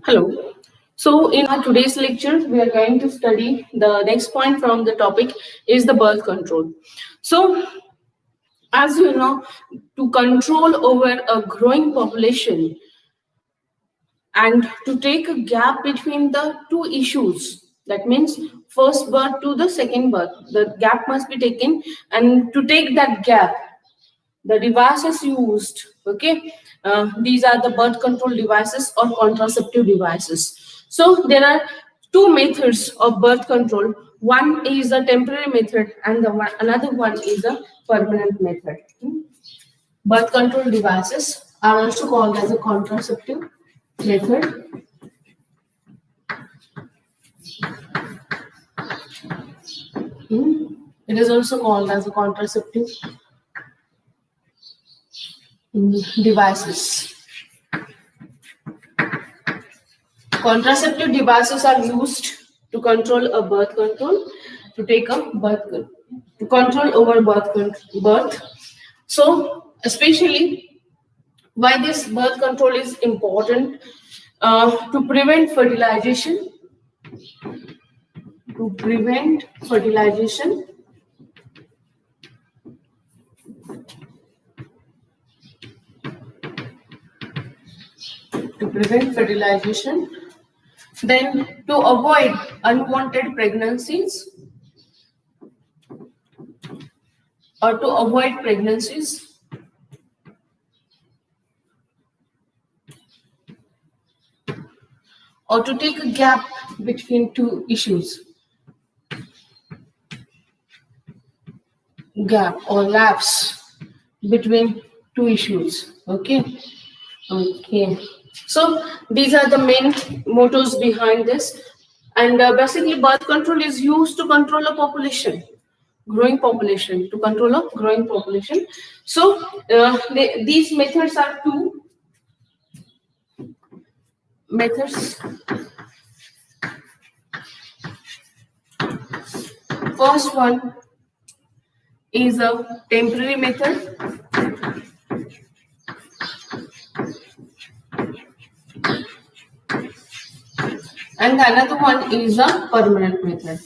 Hello. So in our today's lecture, we are going to study the next point from the topic is the birth control. So as you know, to control over a growing population and to take a gap between the two issues, that means first birth to the second birth, the gap must be taken, and to take that gap, the devices used, okay, these are the birth control devices or contraceptive devices. So there are two methods of birth control. One is a temporary method and another one is a permanent method. Birth control devices are also called as a contraceptive method. It is also called as a contraceptive devices. Contraceptive devices are used to control a birth control, to take a to control over birth. So, especially why this birth control is important, to prevent fertilization, to prevent fertilization, then to avoid unwanted pregnancies or to avoid pregnancies, or to take a gap between two issues, gap or lapse between two issues. Okay. So these are the main mottos behind this, and basically birth control is used to control a population, growing population, to control a growing population. So these methods are two methods. First one is a temporary method, and another one is a permanent method.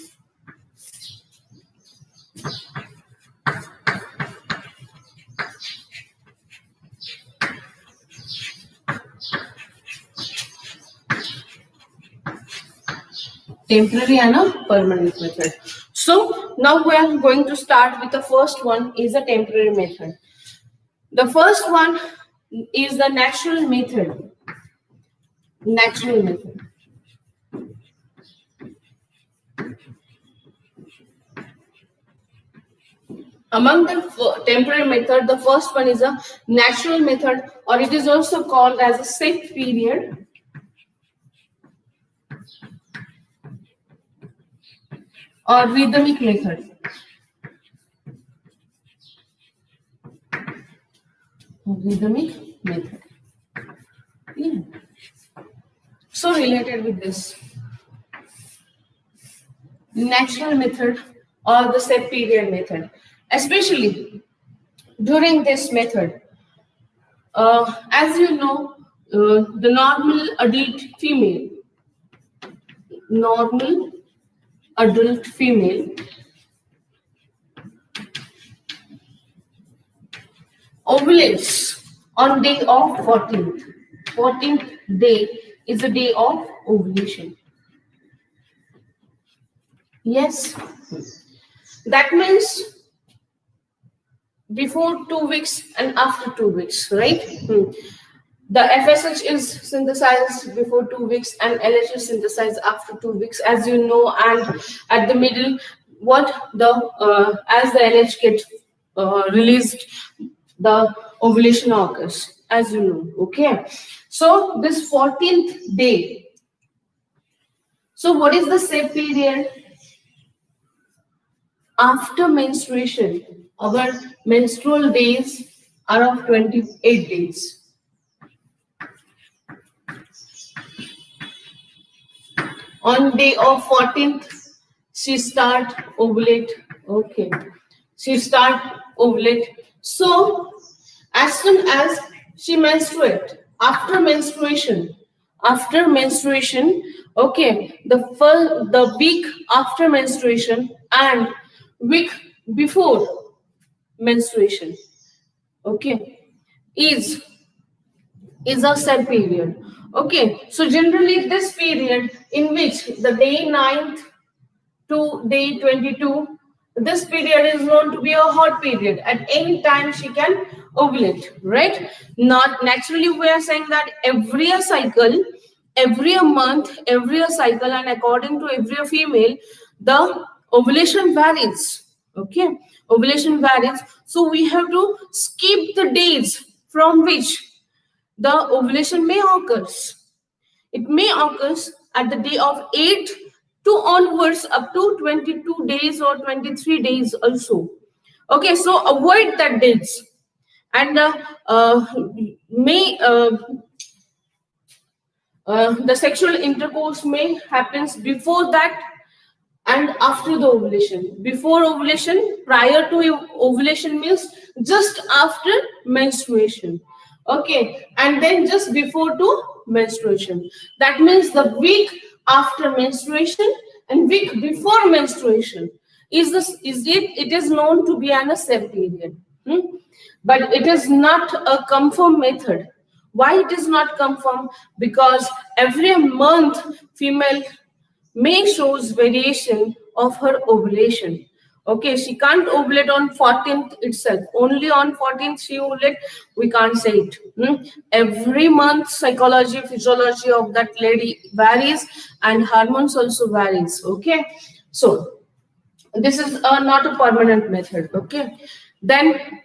Temporary and a permanent method. So now we are going to start with the first one is a temporary method. The first one is the natural method. Natural method. Among the temporary method, the first one is a natural method, or it is also called as a safe period. Or rhythmic method. Rhythmic method. Yeah. So related with this. Natural method or the set period method. Especially during this method, as you know, the normal adult female ovulates on day of 14th. 14th day is a day of ovulation. Yes. That means before 2 weeks and after 2 weeks, right? The FSH is synthesized before 2 weeks and LH is synthesized after 2 weeks, as you know, and at the middle, as the LH gets released, the ovulation occurs, as you know. Okay, so this 14th day. So what is the safe period? After menstruation, our menstrual days are of 28 days. On day of 14th, she start ovulate. Okay, she start ovulate. So as soon as she menstruate, after menstruation, okay, the week after menstruation and week before menstruation, okay, is a said period. Okay, so generally this period in which the day 9th to day 22, this period is known to be a hot period. At any time she can ovulate, right? Not naturally, we are saying that every a cycle, every a month, every a cycle, and according to every a female, the ovulation varies. Okay, ovulation varies. So we have to skip the days from which the ovulation may occur. It may occur at the day of 8 to onwards up to 22 days or 23 days also. Okay, so avoid that dates. And the sexual intercourse may happens before that and after the ovulation. Before ovulation, prior to ovulation means just after menstruation. Okay, and then just before to menstruation. That means the week after menstruation and week before menstruation it is known to be an SEP period. But it is not a confirmed method. Why it is not confirmed? Because every month female may shows variation of her ovulation. Okay, she can't ovulate on 14th itself. Only on 14th she ovulate. We can't say it. Every month psychology, physiology of that lady varies and hormones also varies. Okay, so this is not a permanent method. Okay, then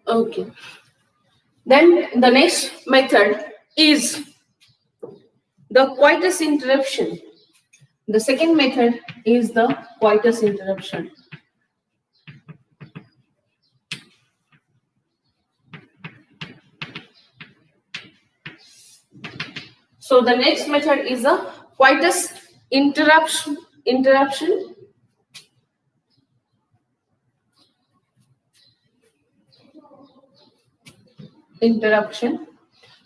okay. Then the next method is the coitus interruption. The second method is the coitus interruption. So the next method is a coitus interruption.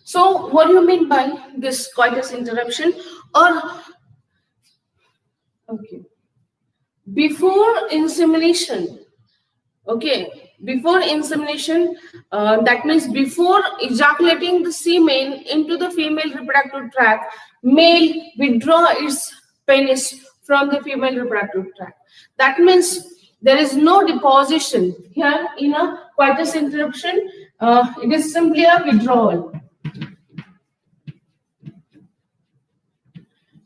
So what do you mean by this coitus interruption? Or okay, before insemination. Okay, before insemination, that means before ejaculating the semen into the female reproductive tract, male withdraw its penis from the female reproductive tract. That means there is no deposition here in a coitus interruption. It is simply a withdrawal.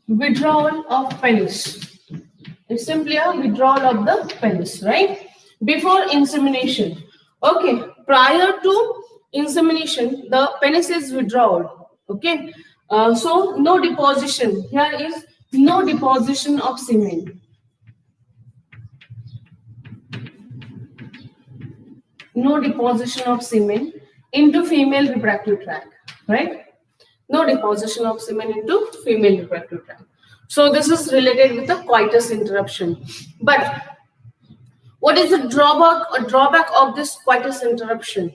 Withdrawal of penis. It's simply a withdrawal of the penis, right? Before insemination. Okay, prior to insemination, the penis is withdrawn. Okay, so no deposition. Here is no deposition of semen. No deposition of semen into female reproductive tract, right? No deposition of semen into female reproductive tract. So this is related with the coitus interruption. But what is the drawback of this coitus interruption?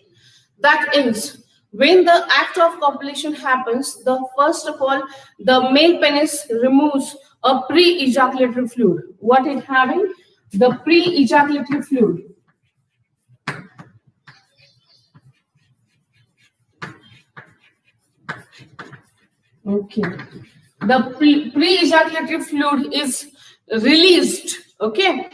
That is, when the act of copulation happens, first of all, the male penis removes a pre-ejaculatory fluid. What it having? The pre-ejaculatory fluid. Okay, the pre-ejaculatory fluid is released. Okay,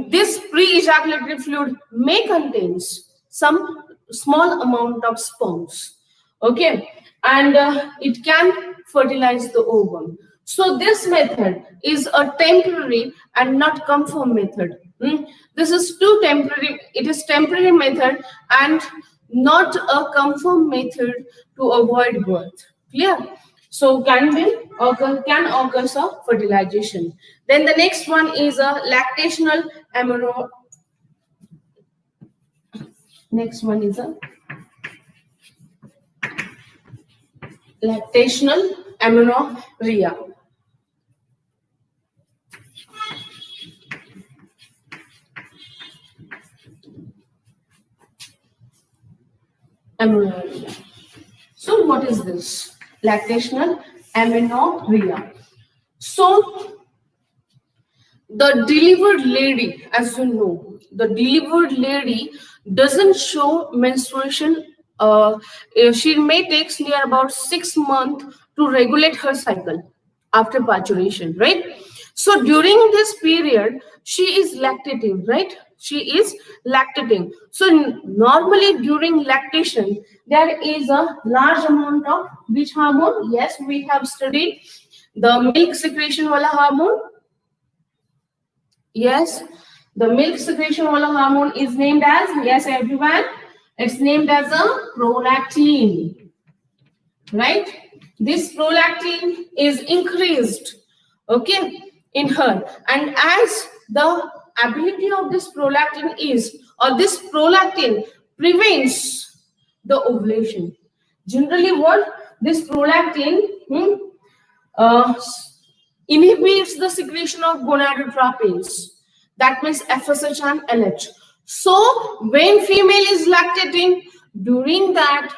this pre-ejaculatory fluid may contains some small amount of sperms. Okay, and it can fertilize the ovum. So this method is a temporary and not confirm method. This is too temporary. It is temporary method and not a confirm method to avoid birth. Clear? So can occur of fertilization. Then the next one is a lactational amenorrhea. Next one is a lactational amenorrhea. Amenorrhea. So what is this? Lactational amenorrhea. So the delivered lady, as you know, the delivered lady doesn't show menstruation. She may take near about 6 months to regulate her cycle after parturition, right? So during this period, she is lactating, right? She is lactating. So normally during lactation, there is a large amount of which hormone? Yes, we have studied the milk secretion wala hormone. Yes, the milk secretion wala hormone is named as, yes everyone, it's named as a prolactin, right? This prolactin is increased, okay, in her, and as the ability of this prolactin is, or this prolactin prevents the ovulation. Generally what this prolactin uh, inhibits the secretion of gonadotropins, that means FSH and LH. So when female is lactating, during that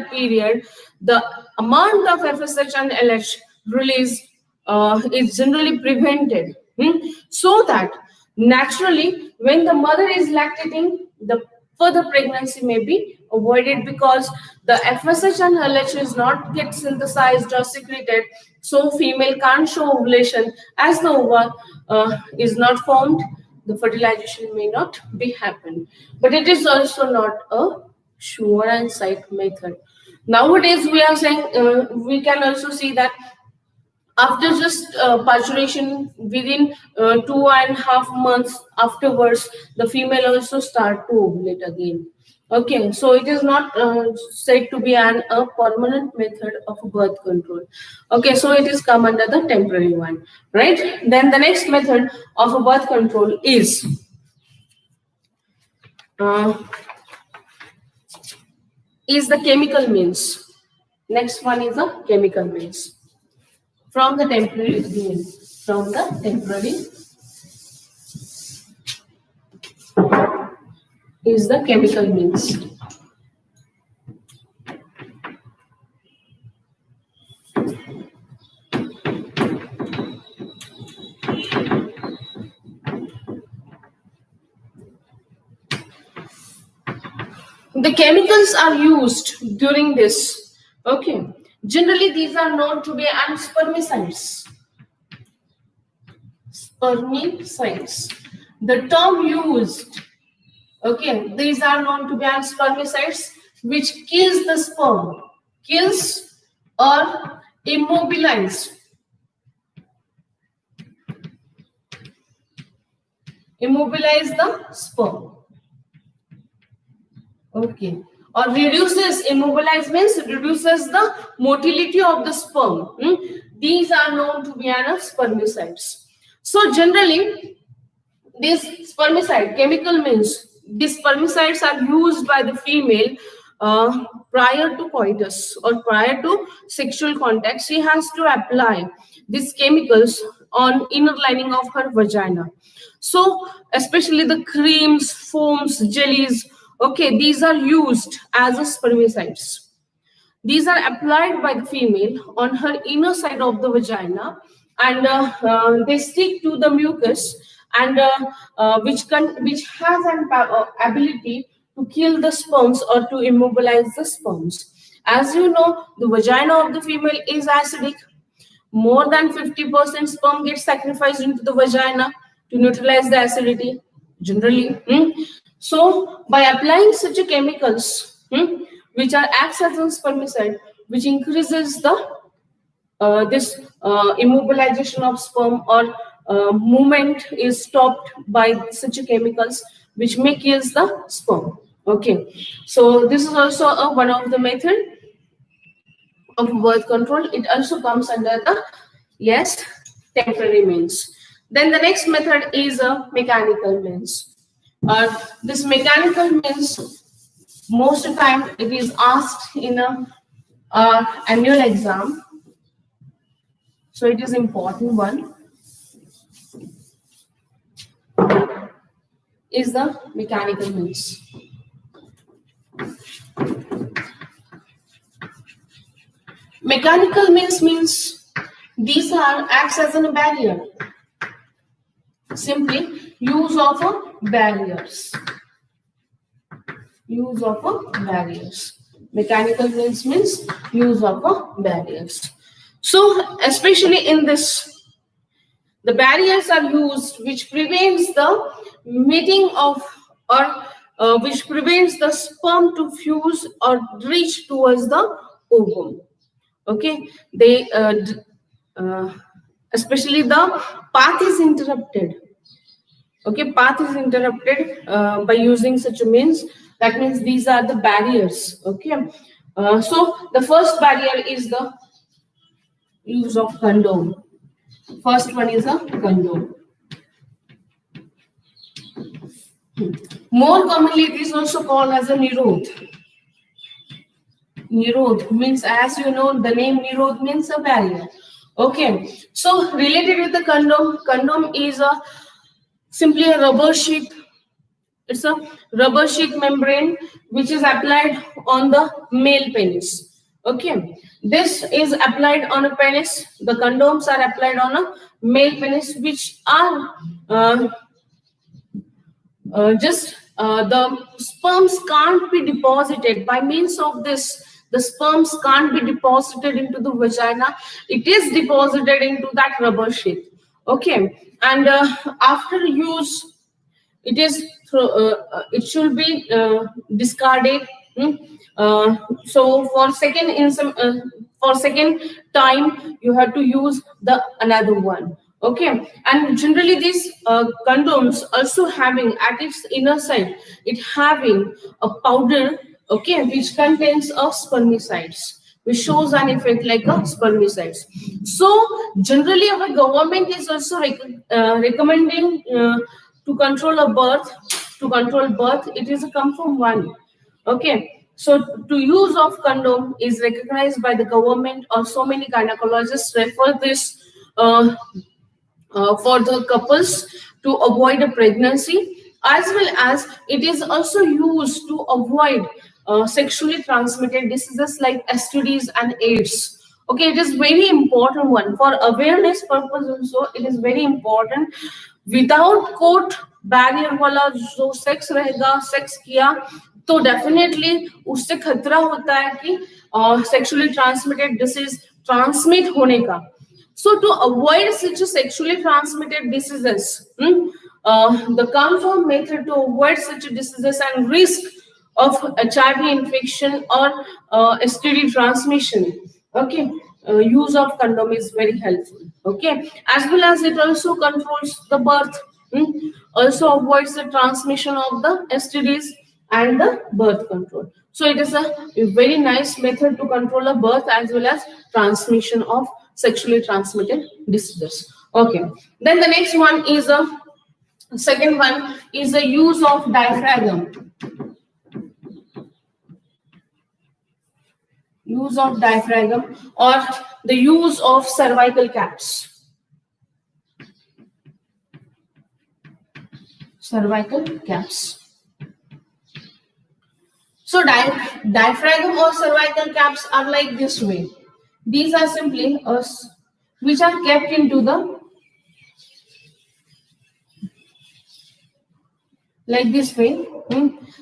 period, the amount of FSH and LH release is generally prevented, so that naturally when the mother is lactating, the further pregnancy may be avoided, because the FSH and LH is not get synthesized or secreted, so female can't show ovulation. As the ova is not formed, the fertilization may not be happen. But it is also not a sure and safe method. Nowadays we are saying we can also see that after just parturition, within 2.5 months afterwards, the female also start to ovulate again. Okay, so it is not said to be a permanent method of birth control. Okay, so it is come under the temporary one, right? Then the next method of a birth control is the chemical means. Next one is the chemical means. From the temporary again, from the temporary is the chemical means. The chemicals are used during this. Okay, generally these are known to be spermicides. Spermicides. The term used. Okay, these are known to be spermicides, which kills the sperm, kills or immobilize. Immobilize the sperm. Okay, or reduces, immobilize means reduces the motility of the sperm. These are known to be spermicides. So generally, these spermicide chemical means these spermicides are used by the female prior to coitus or prior to sexual contact. She has to apply these chemicals on inner lining of her vagina. So especially the creams, foams, jellies, okay, these are used as a spermicides. These are applied by the female on her inner side of the vagina, and they stick to the mucus, and which has an ability to kill the sperms or to immobilize the sperms. As you know, the vagina of the female is acidic. More than 50% sperm gets sacrificed into the vagina to neutralize the acidity, generally. So by applying such a chemicals, which are acts as a spermicide, which increases the this immobilization of sperm or movement is stopped by such chemicals which may kill the sperm. Okay, so this is also one of the method of birth control. It also comes under the, yes, temporary means. Then the next method is a mechanical means. This mechanical means, most of the time it is asked in a annual exam, so it is important one, is the mechanical means. Mechanical means these are acts as a barrier. Simply use of barriers. Use of barriers. Mechanical means use of barriers. So especially in this, the barriers are used which prevents the meeting of, or which prevents the sperm to fuse or reach towards the ovum. Okay, they especially the path is interrupted. Okay, path is interrupted by using such a means. That means these are the barriers. Okay, so the first barrier is the use of condom. First one is a condom. More commonly, it is also called as a Nirod. Nirod means, as you know, the name Nirod means a barrier. Okay, so related with the condom is a simply a rubber sheet. It's a rubber sheet membrane which is applied on the male penis. Okay, this is applied on a penis. The condoms are applied on a male penis, which are the sperms can't be deposited by means of this. The sperms can't be deposited into the vagina. It is deposited into that rubber sheet. Okay, and after use, it is it should be discarded. So for second time you have to use the another one. Okay, and generally these condoms also having at its inner side, it having a powder, okay, which contains of spermicides, which shows an effect like a spermicides. So generally our government is also recommending to control a birth, it is a come from one. Okay, so to use of condom is recognized by the government, or so many gynecologists refer this for the couples to avoid a pregnancy, as well as it is also used to avoid sexually transmitted diseases like STDs and AIDS. Okay, it is very important one for awareness purpose also. It is very important. Without coat barrier वाला जो sex रहेगा, sex किया तो definitely उससे खतरा होता है कि सेक्सुअली ट्रांसमिटेड डिसीज ट्रांसमिट होने का. So to avoid such sexually transmitted diseases, the conform method to avoid such diseases and risk of HIV infection or STD transmission, okay, use of condom is very helpful. Okay, as well as it also controls the birth, also avoids the transmission of the STDs and the birth control. So it is a very nice method to control a birth as well as transmission of sexually transmitted diseases. Okay, then the next one is a second one is the use of diaphragm. Use of diaphragm or the use of cervical caps. Cervical caps. So diaphragm or cervical caps are like this way. These are simply which are kept into the like this way.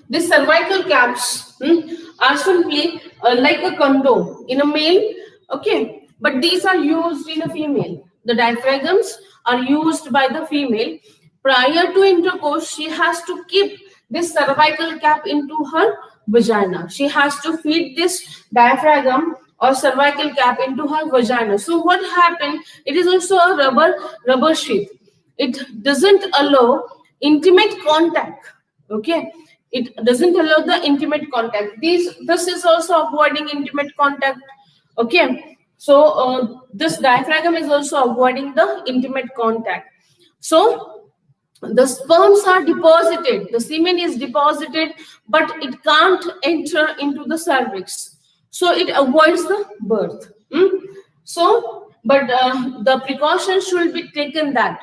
These cervical caps are simply like a condom in a male, okay, but these are used in a female. The diaphragms are used by the female. Prior to intercourse, she has to keep this cervical cap into her vagina. She has to feed this diaphragm or cervical cap into her vagina. So what happened? It is also a rubber sheath. It doesn't allow intimate contact. Okay, it doesn't allow the intimate contact. This is also avoiding intimate contact. Okay, so this diaphragm is also avoiding the intimate contact. So the sperms are deposited, the semen is deposited, but it can't enter into the cervix, so it avoids the birth. So but the precaution should be taken that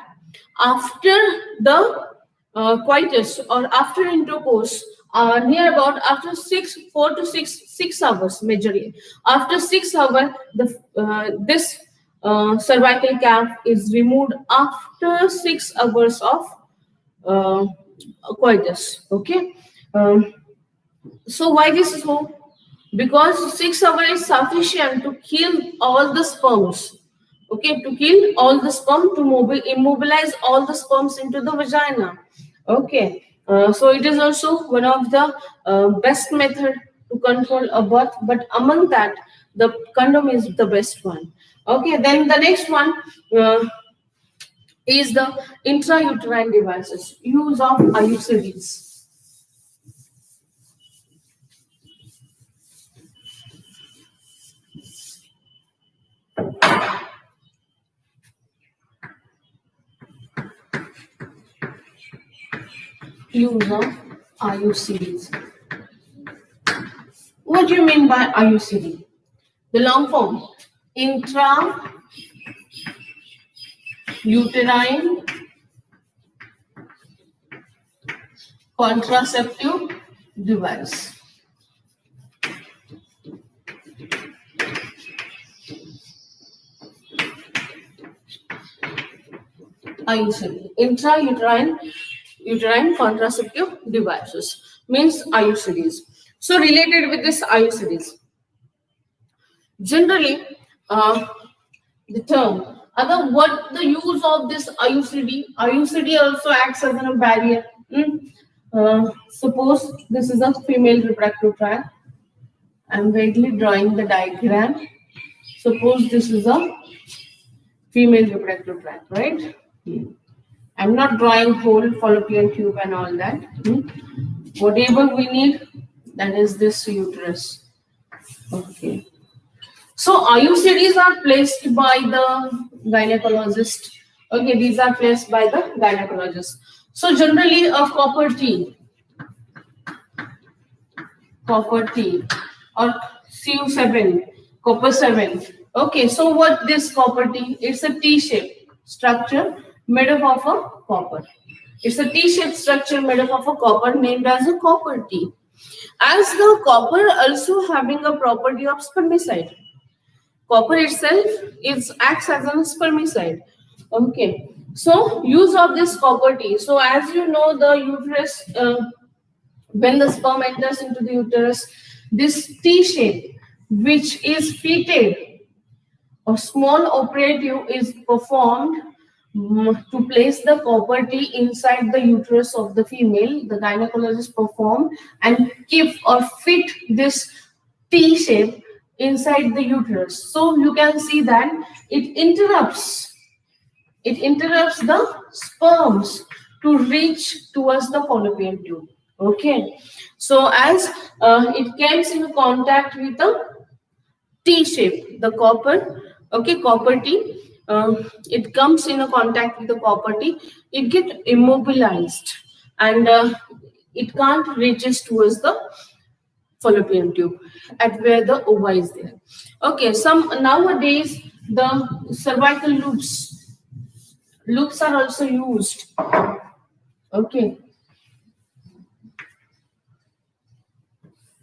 after the coitus or after intercourse, near about after 4 to 6 hours majorly, after 6 hours this cervical cap is removed after 6 hours of coitus. Okay, so why this is so? Because 6 hours is sufficient to kill all the sperms. Okay, to kill all the sperm, to immobilize all the sperms into the vagina. Okay, so it is also one of the best method to control a birth, but among that, the condom is the best one. Okay, then the next one is the intrauterine devices, use of IUCDs. Use of IUCDs. What do you mean by IUCD? The long form, intrauterine contraceptive device. IUCD, uterine contraceptive devices, means IUCDs. So related with this IUCDs, generally the term, what the use of this IUCD? IUCD also acts as a barrier. Suppose this is a female reproductive tract. I'm vaguely drawing the diagram. Suppose this is a female reproductive tract, right? I'm not drawing whole fallopian tube and all that. Whatever we need, that is this uterus. Okay. So IUCDs are placed by the gynecologist. Okay, these are placed by the gynecologist. So generally a copper T or Cu7, copper 7. Okay, so what this copper T? It's a T-shaped structure made up of a copper. It's a T-shaped structure made up of a copper named as a copper T. As the copper also having a property of spermicide. Copper itself acts as a spermicide. Okay, so use of this copper T. So as you know, the uterus, when the sperm enters into the uterus, this T shape, which is fitted, a small operative is performed to place the copper T inside the uterus of the female. The gynecologist perform and keep or fit this T shape inside the uterus. So you can see that it interrupts the sperms to reach towards the fallopian tube. Okay, so as it comes in contact with the T shape, the copper, okay, copper T, it comes in a contact with the copper T, it gets immobilized and it can't reaches towards the fallopian tube at where the ova is there. Okay, nowadays the cervical loops are also used. Okay,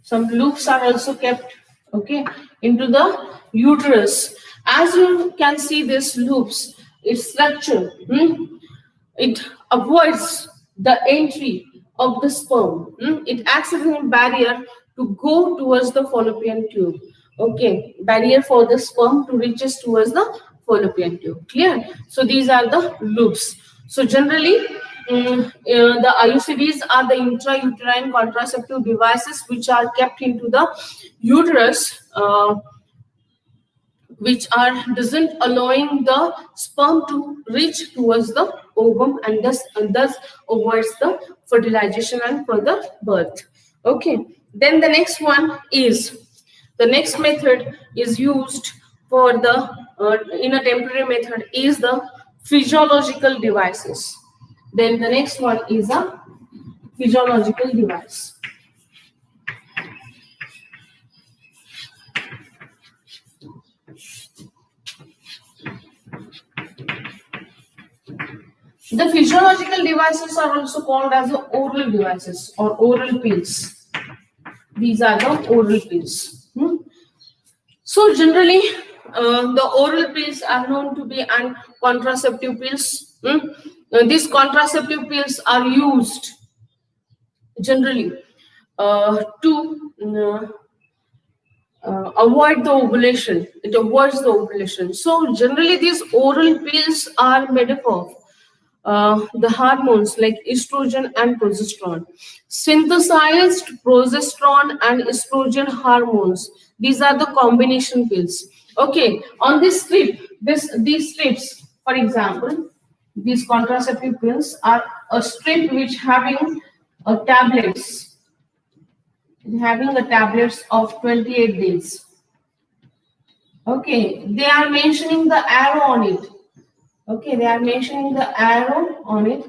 some loops are also kept, okay, into the uterus. As you can see, this loops, its structure, it avoids the entry of the sperm. It acts as a barrier to go towards the fallopian tube. Okay, barrier for the sperm to reaches towards the fallopian tube. Clear? So these are the loops. So generally, the IUCDs are the intrauterine contraceptive devices which are kept into the uterus which are doesn't allowing the sperm to reach towards the ovum, and thus avoids the fertilization and further birth. Okay, then the next method is used for the in a temporary method is the physiological devices. Then the next one is a physiological device. The physiological devices are also called as the oral devices or oral pills. These are the oral pills. So generally, the oral pills are known to be contraceptive pills. These contraceptive pills are used generally to avoid the ovulation. It avoids the ovulation. So generally, these oral pills are made up of the hormones like estrogen and progesterone. Synthesized progesterone and estrogen hormones. These are the combination pills. Okay, on this strip, these strips, for example, these contraceptive pills are a strip which having tablets, of 28 days. Okay, they are mentioning the arrow on it. Okay, they are mentioning the arrow on it.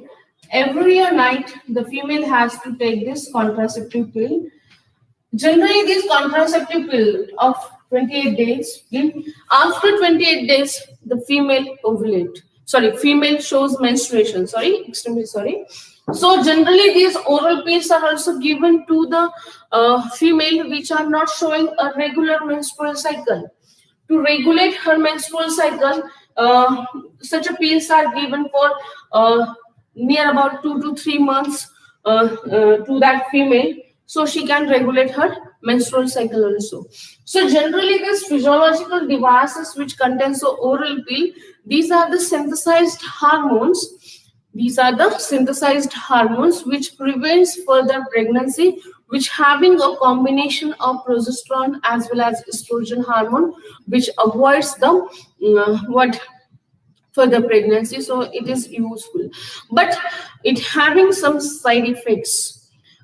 Every night, the female has to take this contraceptive pill. Generally, this contraceptive pill of 28 days, after 28 days, the female female shows menstruation. Extremely sorry. So generally, these oral pills are also given to the female which are not showing a regular menstrual cycle. To regulate her menstrual cycle, such a pills are given for near about 2 to 3 months to that female, so she can regulate her menstrual cycle also. So generally, these physiological devices which contains the oral pill, these are the synthesized hormones. These are the synthesized hormones which prevents further pregnancy, which having a combination of progesterone as well as estrogen hormone, which avoids the further pregnancy. So it is useful, but it having some side effects.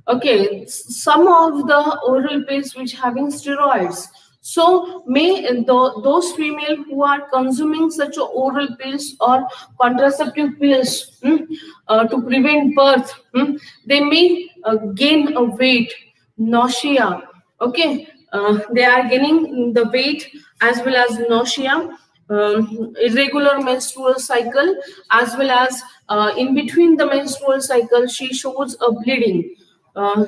Okay, some of the oral pills which having steroids. So those female who are consuming such oral pills or contraceptive pills to prevent birth, they may gain a weight, nausea. Okay, they are gaining the weight as well as nausea, irregular menstrual cycle, as well as in between the menstrual cycle she shows a bleeding.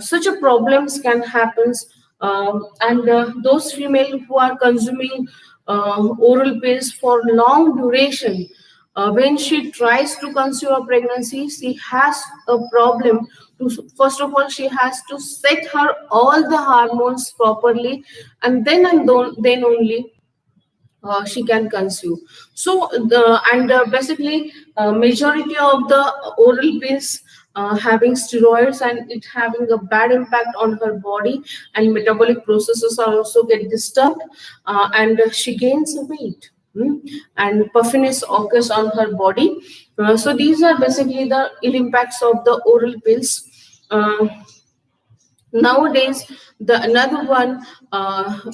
Such a problems can happen, and those female who are consuming oral pills for long duration, when she tries to conceive a pregnancy, she has a problem. First of all, she has to set her all the hormones properly, and then only she can conceive. So basically majority of the oral pills having steroids, and it having a bad impact on her body, and metabolic processes are also get disturbed, and she gains weight, and puffiness occurs on her body. So these are basically the ill impacts of the oral pills. Nowadays, the another one,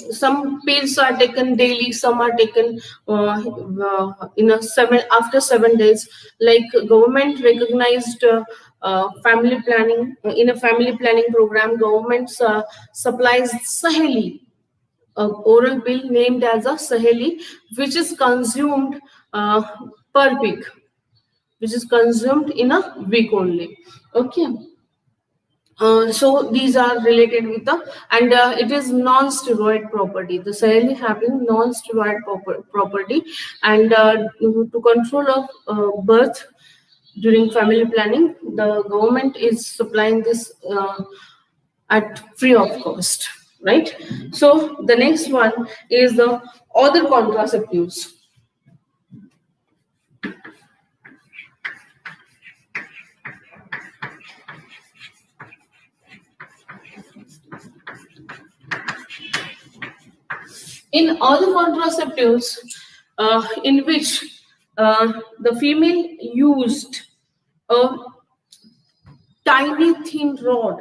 some pills are taken daily, some are taken in a after 7 days. Like government recognized family planning, in a family planning program, government supplies Saheli, oral pill named as a Saheli, which is consumed per week, which is consumed in a week only. Okay. So these are related with the, and it is non-steroid property. The Saheli having non-steroid property, and to control of birth during family planning, the government is supplying this at free of cost, right? So the next one is the other contraceptives. In all the contraceptives, in which the female used a tiny thin rod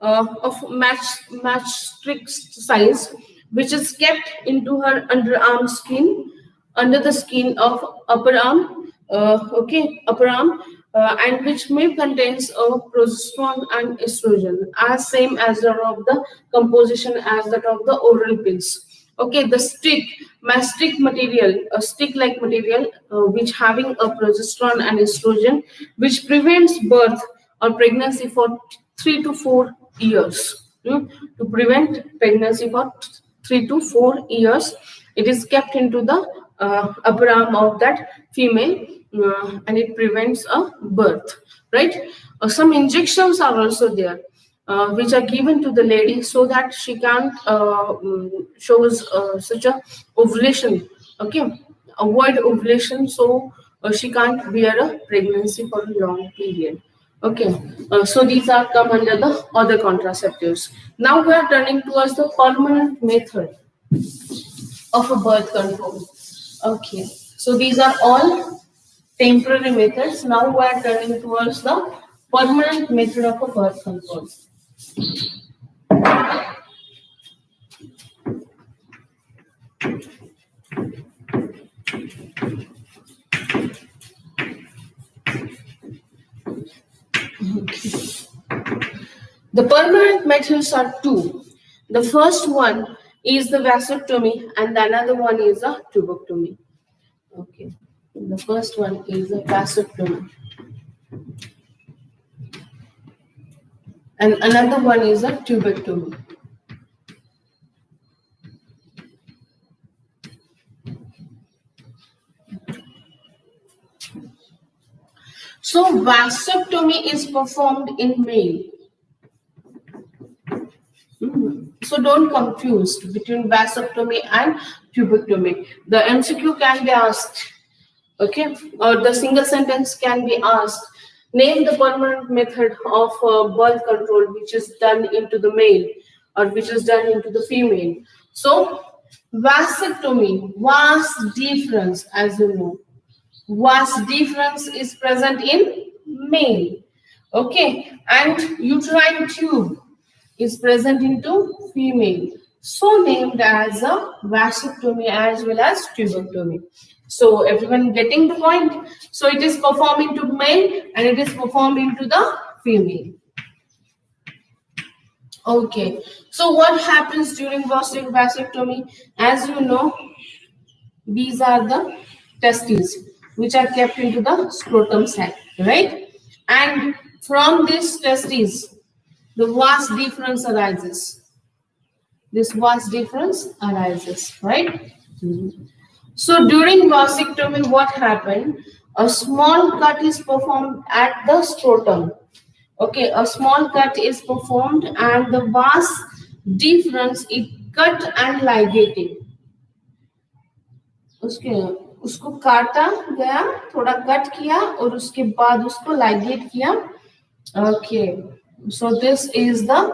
of matchstick size, which is kept into her underarm skin, under the skin of upper arm, upper arm, and which may contains progesterone and estrogen, as same as that of the composition as that of the oral pills. Okay, the mastic material, a stick-like material, which having a progesterone and estrogen, which prevents birth or pregnancy for 3 to 4 years. To prevent pregnancy for 3 to 4 years, it is kept into the upper arm of that female, and it prevents a birth, right? Some injections are also there, which are given to the lady so that she can't shows such a ovulation, okay, avoid ovulation, so she can't bear a pregnancy for a long period. Okay, so these are come under the other contraceptives. Now we are turning towards the permanent method of a birth control. Okay, so these are all temporary methods. Now we are turning towards the permanent method of a birth control. The permanent methods are two. The first one is the vasectomy, and the another one is a tubectomy. Okay, the first one is a vasectomy, and another one is a tubectomy. So vasectomy is performed in male. So don't confuse between vasectomy and tubectomy. The MCQ can be asked, okay, or the single sentence can be asked. Name the permanent method of birth control which is done into the male or which is done into the female. So vasectomy, vas deferens, as you know, vas deferens is present in male, okay, and uterine tube is present into female, so named as a vasectomy as well as tubectomy. So everyone getting the point? So it is performed into male and it is performed into the female. Okay, so what happens during vasectomy? As you know, these are the testes which are kept into the scrotum sac, right? And from these testes, the vas deferens arises. This vas deferens arises, right? So during vasectomy, what happened? A small cut is performed at the scrotum. Okay, a small cut is performed and the vas deferens is cut and ligated. उसको काटा गया, थोड़ा cut किया और उसके बाद उसको ligate किया. Okay, so this is the,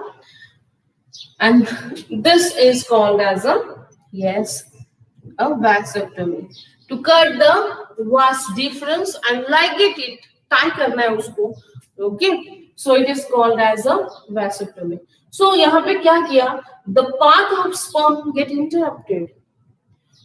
and this is called as a, yes, a vasectomy. To cut the vas deferens and ligate it, tie करना है उसको, okay, so it is called as a vasectomy. So यहाँ पे क्या किया? The path of sperm get interrupted.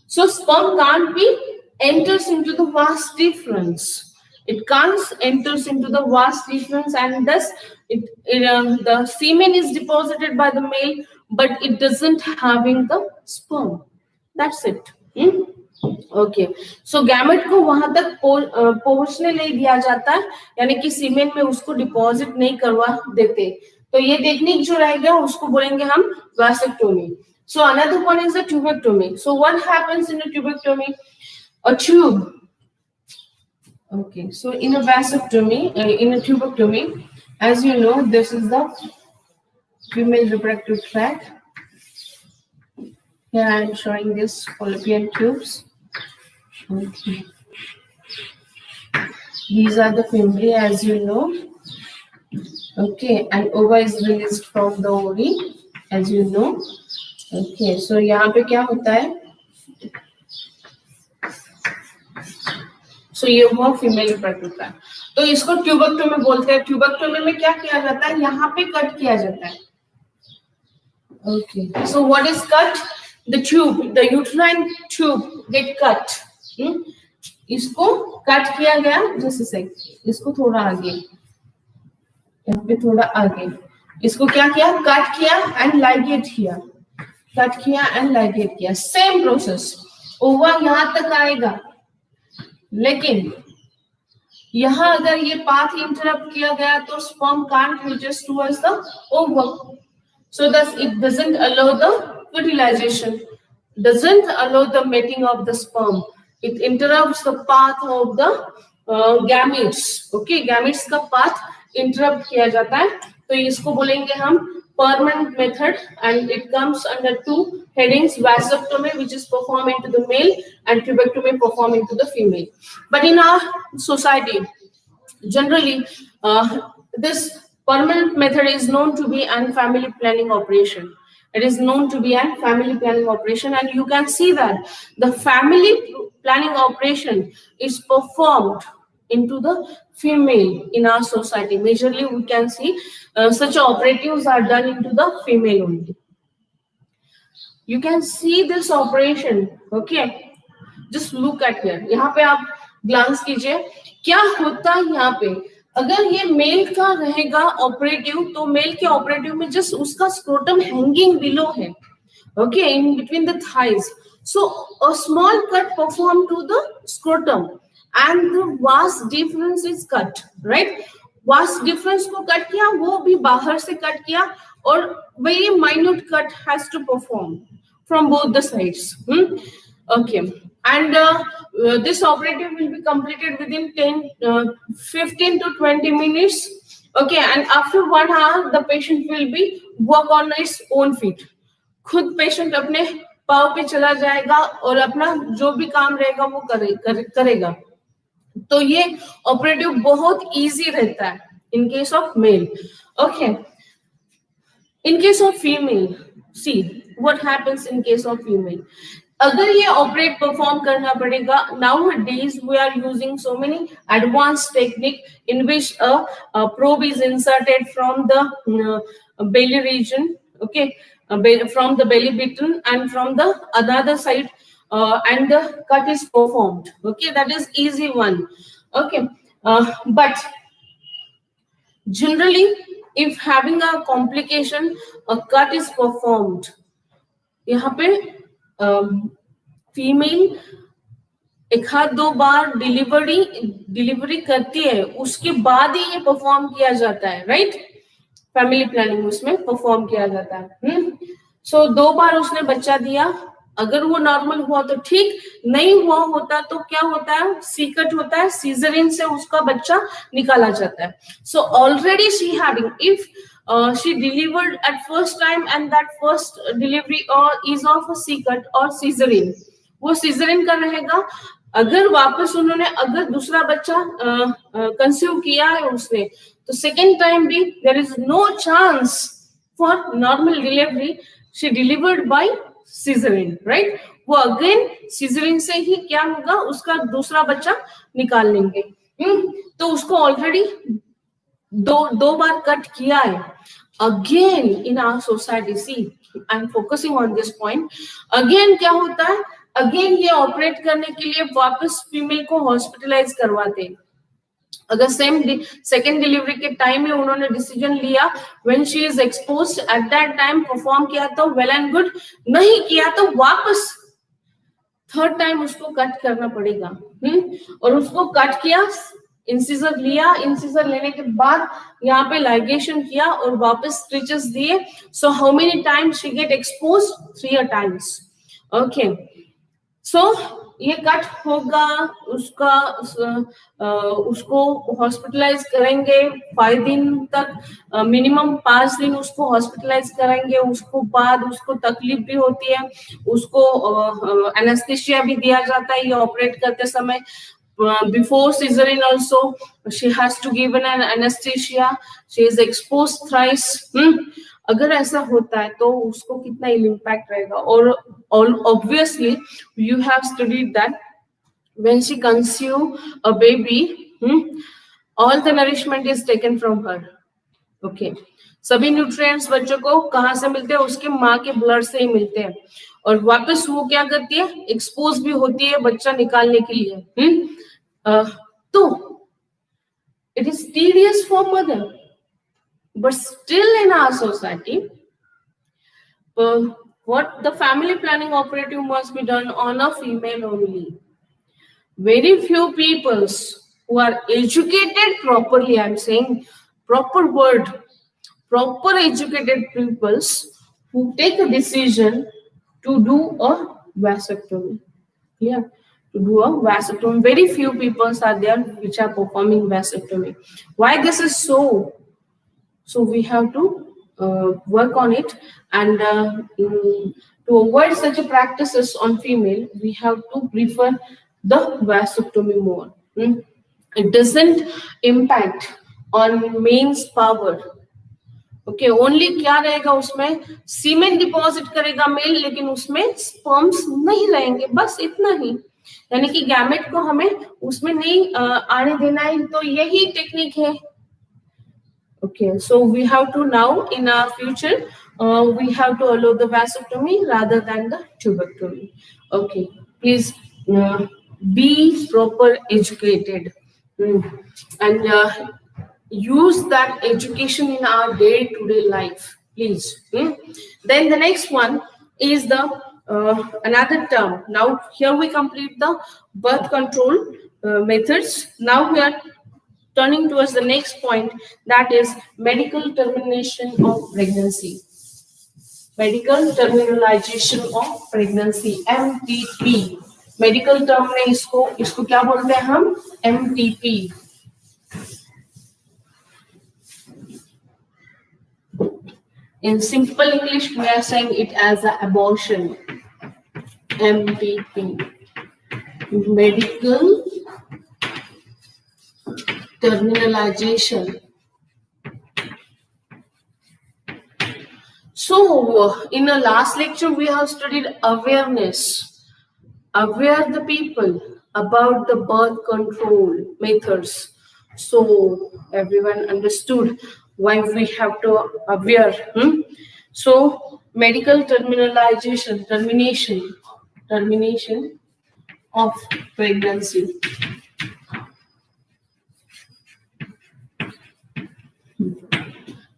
So sperm can't be enters into the vas deferens. It can't enters into the vas deferens, and thus the semen is deposited by the male, but it doesn't having the sperm. That's it. Okay. So gamete को वहां तक पहुंचने नहीं दिया जाता है, यानी कि सीमेन में उसको डिपॉजिट नहीं करवा देते. तो ये टेक्निक जो रहेगा उसको बोलेंगे हम vasectomy. So another one is a tubectomy. So what happens in a tubectomy? A tube. Okay, so in a vasectomy, in a tubectomy, as you know, this is the female reproductive tract. Here I am showing this fallopian tubes. Okay. These are the fimbriae, as you know. Okay, and ova is released from the ovary, as you know. Okay, so यहाँ पे क्या होता है? सो ये वो female reproductive होता है। तो इसको ट्यूबेक्टोमी बोलते हैं। ट्यूबेक्टोमी में क्या किया जाता है, यहाँ पे कट किया जाता है। Okay, so what is cut? The tube, the uterine tube get cut. इसको कट किया गया, जैसे से इसको थोड़ा आगे, यहाँ पे थोड़ा आगे, इसको क्या किया, कट किया एंड लाइगेट किया, कट किया एंड लाइगेट किया। सेम प्रोसेस, ओवा यहां तक आएगा, लेकिन यहाँ अगर ये पाथ इंटरप्ट किया गया तो sperm can't reach towards the ovum, so thus it doesn't allow the fertilization, doesn't allow the mating of the sperm. It interrupts the path of the gametes. Okay, gametes का path interrupt किया जाता है, तो इसको बोलेंगे हम permanent method, and it comes under two headings: vasectomy, which is performed into the male, and tubectomy performed into the female. But in our society, generally, this permanent method is known to be an family planning operation. It is known to be a family planning operation, and you can see that the family planning operation is performed into the female in our society. Majorly, we can see such operatives are done into the female only. You can see this operation. Okay, just look at here. यहाँ पे आप glance कीजिए, क्या होता है यहाँ पे। अगर ये मेल का रहेगा ऑपरेटिव, तो मेल के ऑपरेटिव में जस्ट उसका स्क्रोटम हैंगिंग बिलो है, okay, in between the thighs. So a small cut performed to the scrotum, and the vast difference is cut, right? Vast difference को कट किया, वो भी बाहर से कट किया, और very minute cut has to perform from both the sides. Okay, and this operative will be completed within 15 to 20 minutes. Okay, and after 1 hour the patient will be walk on its own feet. खुद patient अपने पाँव पे चला जाएगा और अपना जो भी काम रहेगा वो करेगा। तो ये ऑपरेटिव बहुत इजी रहता है in case of male. Okay, in case of female, see what happens in case of female. अगर ये ऑपरेट परफॉर्म करना पड़ेगा, now days we are using so many advance technique in which a probe is inserted from the belly region, okay, from the belly button and from the other side, and the cut is performed. Okay, that is easy one. Okay, but generally if having a complication, a cut is performed. यहाँ पे female एक हाथ 2 बार delivery करती है, उसके बाद ही ये perform किया जाता है, राइट? फैमिली प्लानिंग उसमें परफॉर्म किया जाता है। सो 2 बार उसने बच्चा दिया, अगर वो नॉर्मल हुआ तो ठीक, नहीं हुआ होता तो क्या होता है, सीकट होता है, सीजरिन से उसका बच्चा निकाला जाता है। So already she having, if she delivered at first time and that first delivery or is of a C-cut or cesarean, वो cesarean का रहेगा। अगर वापस उन्होंने अगर दूसरा बच्चा कंसीव किया है उसने, तो सेकेंड टाइम भी there is no chance for normal delivery, she delivered by cesarean, right? वो अगेन cesarean से ही क्या होगा, उसका दूसरा बच्चा निकाल लेंगे। तो उसको ऑलरेडी दो बार कट किया है। Again in our society, see I am focusing on this point, again क्या होता है, अगेन ये ऑपरेट करने के लिए वापस फीमेल को हॉस्पिटलाइज करवाते हैं। अगर सेम सेकेंड डिलीवरी के टाइम में उन्होंने डिसीजन लिया, when she is exposed at that time perform किया तो वेल एंड गुड, नहीं किया तो वापस थर्ड टाइम उसको कट करना पड़ेगा। और उसको कट किया, इंसिजर लिया, इंसिजर लेने के बाद यहाँ पे लाइगेशन किया और वापस स्टिचेस दिए। So how many times she get exposed? 3 times. Okay, so ये कट होगा, उसको हॉस्पिटलाइज करेंगे 5 दिन तक, मिनिमम 5 दिन उसको हॉस्पिटलाइज करेंगे। उसको बाद उसको तकलीफ भी होती है, उसको एनेस्थीसिया भी दिया जाता है ये ऑपरेट करते समय। Before cesarean also she has to give an anesthesia, she is exposed thrice. अगर ऐसा होता है तो उसको कितना इल इम्पैक्ट रहेगा। और obviously you have studied that when she conceive a baby, all the nourishment is taken from her. Okay, सभी न्यूट्रिएंट्स बच्चों को कहाँ से मिलते हैं? उसके माँ के ब्लड से ही मिलते हैं, और वापस वो क्या करती है? एक्सपोज भी होती है बच्चा निकालने के लिए. तो it is tedious for mother, but still in our society, what the family planning operative must be done on a female only. Very few peoples who are educated properly, I'm saying proper word, proper educated peoples who take a decision to do a vasectomy. Yeah, to do a vasectomy. Very few peoples are there which are performing vasectomy. Why this is so? So we have to work on it, and to avoid such a practices on female, we have to prefer the vasectomy more. It doesn't impact on men's power. Okay, only क्या रहेगा उसमें? सीमेन deposit करेगा mail, लेकिन उसमें sperms नहीं रहेंगे, बस इतना ही. यानी कि गैमेट को हमें उसमें नहीं आने देना है, तो यही टेक्निक है. Okay, so we have to now in our future, we have to allow the vasectomy rather than the tubectomy. Okay, please be proper educated, and use that education in our day-to-day life, please. Then the next one is the another term. Now here we complete the birth control methods. Now we are turning towards the next point, that is medical termination of pregnancy. Medical terminalization of pregnancy, MTP. Medical term में इसको क्या बोलते हैं हम? MTP. In simple English, we are saying it as an abortion. MTP. Medical terminalization. So in the last lecture we have studied awareness, aware the people about the birth control methods. So everyone understood why we have to aware. So medical termination of pregnancy.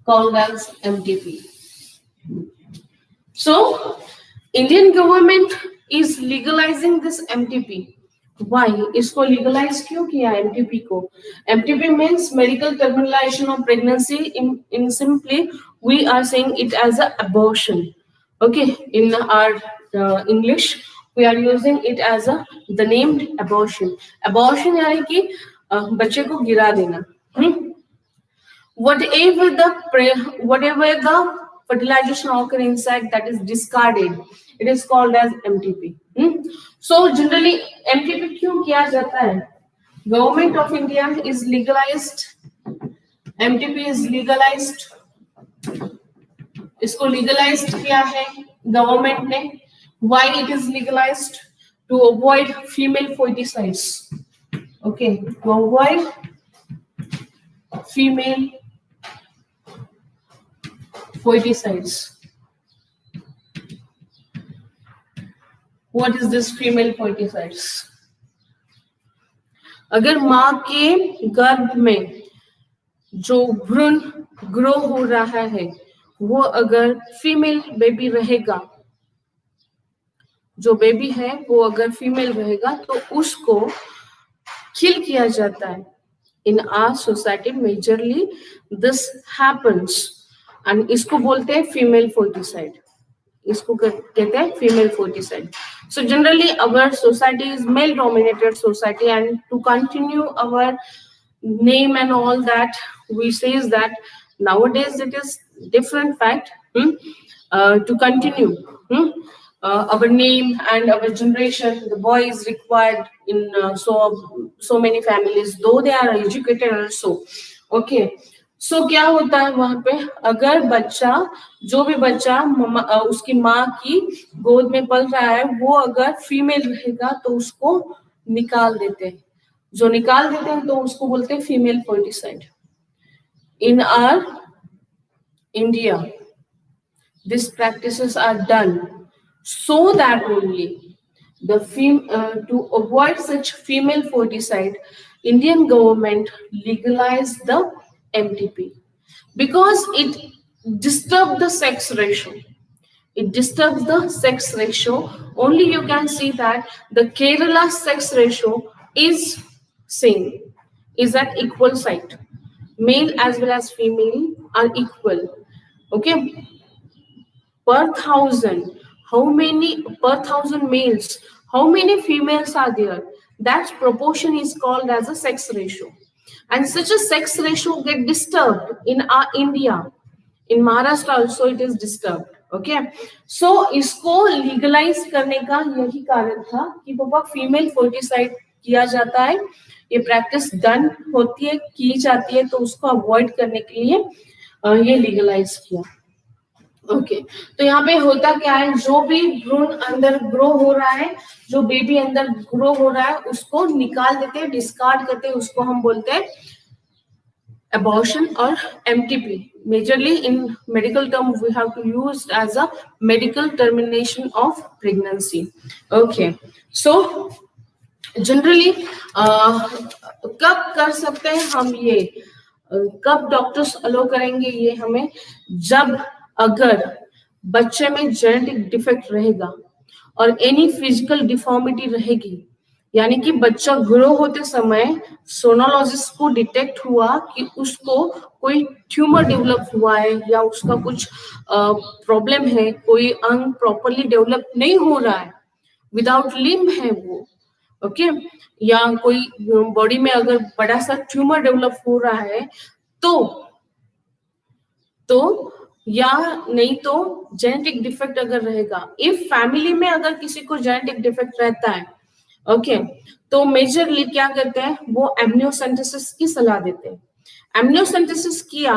Called as MTP. So, Indian government is legalizing this MTP. Why? इसको legalize क्यों किया MTP को? MTP means medical termination of pregnancy. In simply, we are saying it as an abortion. Okay, in our English, we are using it as the named abortion. Abortion यानी कि बच्चे को गिरा देना. Whatever the fertilization occur inside that is discarded, it is called as MTP. So generally MTP क्यों किया जाता है? Government of India is legalized. MTP is legalized. इसको legalized किया है government ने. Why it is legalized? To avoid female foeticides. Okay, to avoid female foeticides. What is this female foeticides? अगर माँ के गर्भ में जो भ्रूण ग्रो हो रहा है वो अगर फीमेल बेबी रहेगा, जो बेबी है वो अगर फीमेल रहेगा तो उसको किल किया जाता है. In our society majorly this happens. And इसको बोलते हैं फीमेल फोर्टिसाइड. इसको कहते हैं female फोर्टिसाइड. So generally our society is male dominated society, and to continue our name and all that, we says that nowadays it is different fact. To continue our name and our generation, the boy is required in so many families, though they are educated also. Okay. So क्या होता है वहां पे? अगर बच्चा, जो भी बच्चा उसकी माँ की गोद में पल रहा है वो अगर फीमेल रहेगा तो उसको निकाल देते हैं, जो निकाल देते हैं तो उसको बोलते हैं female foeticide. In our India, these practices are done so that only to avoid such female ferticide, Indian government legalized the MTP because it disturbs the sex ratio. It disturbs the sex ratio. Only you can see that the Kerala sex ratio is same, is at equal side. Male as well as female are equal. Okay, per thousand, how many per thousand males, how many females are there? That proportion is called as a sex ratio, and such a sex ratio get disturbed in our India. In Maharashtra also it is disturbed. Okay, so इसको legalize करने का यही कारण था कि पापा female foeticide किया जाता है, ये प्रैक्टिस डन होती है, की जाती है, तो उसको अवॉइड करने के लिए ये लीगलाइज किया. ओके, तो यहाँ पे होता क्या है, जो भी भ्रूण अंदर ग्रो हो रहा है, जो बेबी अंदर ग्रो हो रहा है, उसको निकाल देते हैं, डिस्कार्ड करते हैं, उसको हम बोलते हैं abortion or MTP. Majorly in medical term we have to use as a medical termination of pregnancy. Okay, so generally कब कर सकते हैं हम ये, कब डॉक्टर्स अलो करेंगे ये हमें, जब अगर बच्चे में जेनेटिक डिफेक्ट रहेगा और एनी फिजिकल डिफॉर्मिटी रहेगी, यानी कि बच्चा ग्रो होते समय सोनोलॉजिस्ट को डिटेक्ट हुआ कि उसको कोई ट्यूमर डेवलप हुआ है या उसका कुछ प्रॉब्लम है, कोई अंग प्रॉपरली डेवलप नहीं हो रहा है, विदाउट लिम्ब है वो. ओके, या कोई बॉडी में अगर बड़ा सा ट्यूमर डेवलप हो रहा है तो या नहीं तो जेनेटिक डिफेक्ट अगर रहेगा, इफ फैमिली में अगर किसी को जेनेटिक डिफेक्ट रहता है, ओके, तो मेजरली क्या करते हैं, वो एमनियोसेंटेसिस की सलाह देते हैं. एमनियोसेंटेसिस किया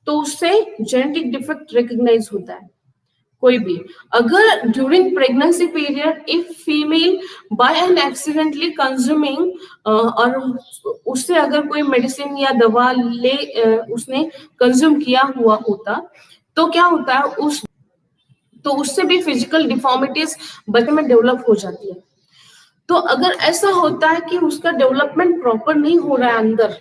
तो उससे जेनेटिक डिफेक्ट रिकॉग्नाइज होता है. कोई भी अगर during pregnancy period if female by an accidentally consuming, और उससे अगर कोई मेडिसिन या दवा उसने कंज्यूम किया हुआ होता, तो क्या होता है, उससे भी फिजिकल डिफॉर्मिटीज बच्चे में डेवलप हो जाती है. तो अगर ऐसा होता है कि उसका डेवलपमेंट प्रॉपर नहीं हो रहा है अंदर,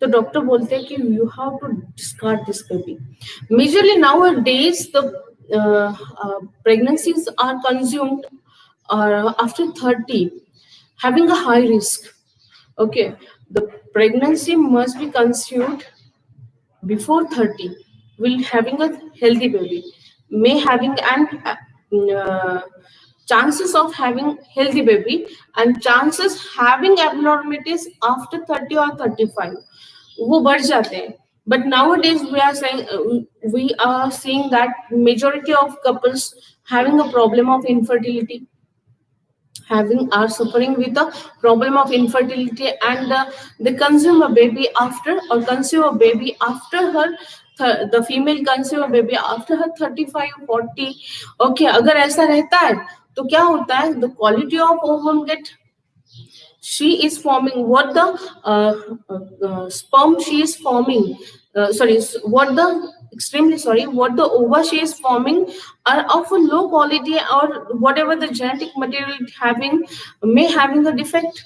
तो डॉक्टर बोलते हैं कि you have to discard this baby. Majorly now days the pregnancies are consumed after 30, having a high risk. Okay, the pregnancy must be consumed before 30, will having a healthy baby, may having an chances of having healthy baby and chances having abnormalities after 30 or 35 वो बढ़ जाते हैं. But nowadays we are seeing that majority of couples having a problem of infertility, are suffering with a problem of infertility, and they consume a baby after, or conceive a baby after her, the female conceive a baby after her 35-40. Okay, अगर ऐसा रहता है तो क्या होता है, the quality of ovum she is forming, what the sperm she is forming, what the ova she is forming are of a low quality, or whatever the genetic material may having a defect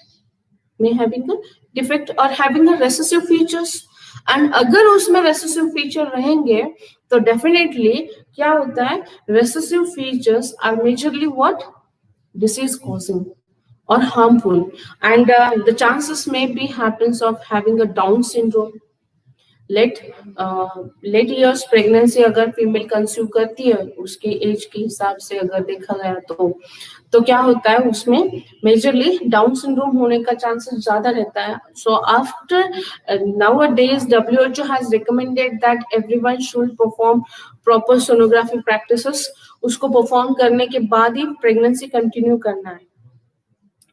or having a recessive features. and अगर उसमें recessive feature रहेंगे तो definitely क्या होता है, recessive features are majorly what, disease causing or harmful, and the chances may be happens of having a Down syndrome. Late years pregnancy अगर female conceive करती है, उसके एज के हिसाब से अगर देखा गया तो क्या होता है, उसमें मेजरली डाउन सिंड्रोम होने का चांसेस ज्यादा रहता है. So after nowadays WHO has recommended that everyone should perform proper sonography practices. उसको परफॉर्म करने के बाद ही प्रेगनेंसी कंटिन्यू करना है.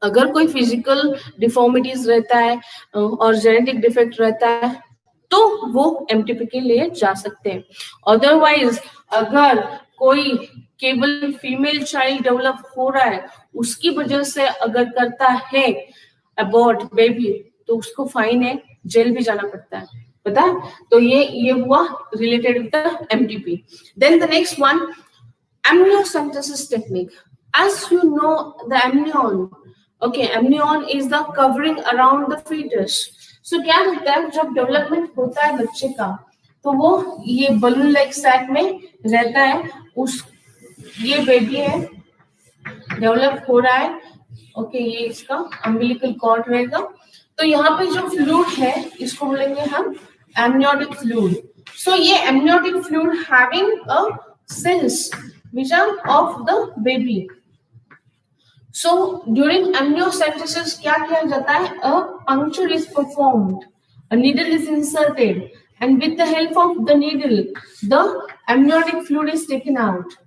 अगर कोई फिजिकल डिफॉर्मिटीज रहता है और जेनेटिक डिफेक्ट रहता है तो वो एमटीपी के लिए जा सकते हैं. अदरवाइज अगर कोई केवल फीमेल चाइल्ड डेवलप हो रहा है उसकी वजह से अगर करता है अबॉर्ट बेबी तो उसको फाइन है, जेल भी जाना पड़ता है, पता है? तो ये हुआ related with the MTP. Then the next one, amniocentesis technique. As you know, the amnion, okay, amnion is the covering around the fetus. So क्या होता है जब डेवलपमेंट होता है बच्चे का तो वो ये बलून लाइक सैक में रहता है, उस ये बेबी है, डेवलप हो रहा है, ओके, ये इसका अम्बिलिकल कॉर्ड रहेगा. तो यहाँ पे जो फ्लूइड है इसको बोलेंगे हम amniotic fluid. So ये amniotic fluid having a cells which are of the baby. So during amniocentesis क्या किया जाता है? A puncture is performed, a needle is inserted, and with the help of the needle, the amniotic fluid is taken out.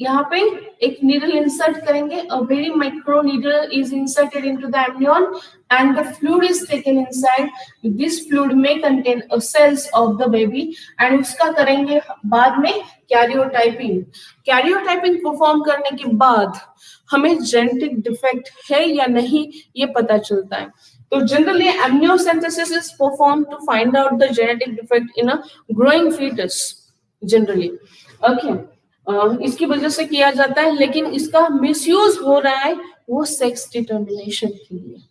यहाँ पे एक needle insert करेंगे, a very micro needle is inserted into the amnion and the fluid is taken inside. This fluid may contain a cells of the baby and उसका करेंगे बाद में karyotyping. Karyotyping perform करने के बाद हमें जेनेटिक डिफेक्ट है या नहीं ये पता चलता है. तो generally amniocentesis is performed to find out the genetic defect in a growing fetus generally, okay. इसकी वजह से किया जाता है, लेकिन इसका मिसयूज हो रहा है वो सेक्स डिटर्मिनेशन के लिए.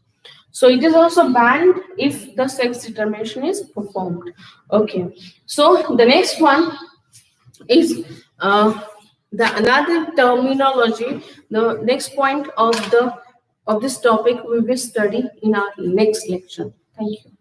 So it is also banned if the sex determination is performed. Okay. So the next one is the another terminology. The next point of this topic we will study in our next lecture. Thank you.